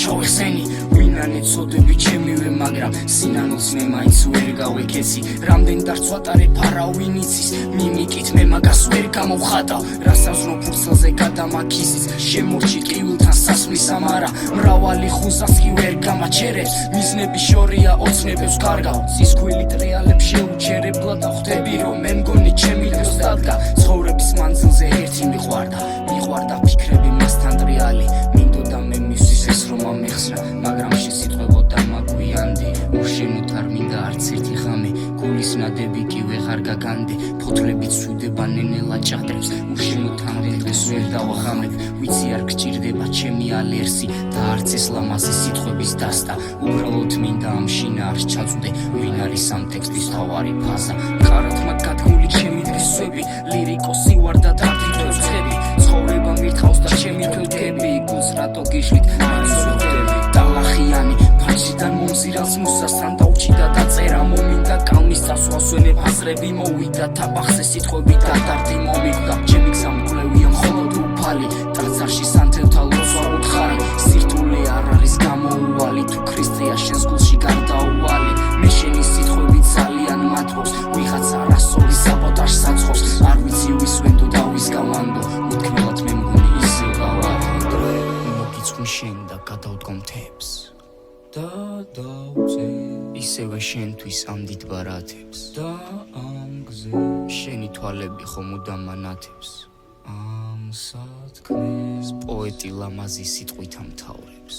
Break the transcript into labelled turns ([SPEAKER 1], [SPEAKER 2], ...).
[SPEAKER 1] ჩავეხსენი ვინან ეცოდები ჩემივე მაგრამ სინანულს მე მაინც ვერ გავეკეცი რამდენ დარც ვატარე ფარავინ იცის მიმიკით მე მაგას ვერ გამოვხატავ რასაზნო ფურცელზე გადამაქიზის შემორჩი ტყივილთან სასმლის ამარა მრავალი ხუზას კი ვერ გამაჩერებს მიზნები შორია ოცნებებს კარგავ ცისქვილი ტრიალებს შეუჩერებლად ხვდები რომ მე მგონი ჩემი დროს დადგა ცხოვრების მანძილზე ერთი მიყვარდა ფიქრები მასთან ტრიალი მინდოდა მე მისთვის ეს რომ ამეხსნა მაგრამ შესიტყვებოდა მაგვიანდი უშენოთ არ მინდა არც ერთი ხამე გულის ნადები კი ვეღარ გაგანდე ფოთლებით სვიდება ნენელა ჭადრებს უშენოთ ამდენ დღეს ვერ დავახამებ ვიცი არ გჭირდება ჩემი ალერსი და არც ეს ლამაზი სიტყვების დასტა უბრალოდ მინდა ამ შინაარს ჩაწვდე ვინ არის ამ ტექსტის თავარი ფაზა ყარათმა გადგმული ჩემი დღესვები ლირიკოსი ვარ და დარდიდებს ხები ცხოვრება მირთავს და ჩემი თვეთები გულს რატო გიშლით მანსურდები დალახიანი ფანჯიდან მომზირალს მუსასთან დაუჩიდა დაწერა მომინდა კალმის წასვლას ვენებ აზრები მოვიდა თაბახზე სიტყვები და დარდი მომიგდა ჩემი გზა მკვლევია მხოლოდ უფალი ტაძარში სანთელთა ლოცვა უთხარი სირთულე არ არის გამოუვალი თუ ქრისტეა შენს გულში გარდაუვალი მე შენი სიტყვები ძალიან მათბობს ვიღაცა რასოვის საბოტაჟს საცხობს არ ვიცი ვის ვენდო და ვის გავანდო უთქმელად მე მგონი ისე გავანდო მოგიწყვნ შენ და გადავდგომ თებს და დავწე ისევე შენთვის ამ დიდ ბარათებს და ამ გზე შენი თვალები ხომ უდამ ანათებს ამ სათქმეს პოეტი ლამაზი სიტყვით ამთავრებს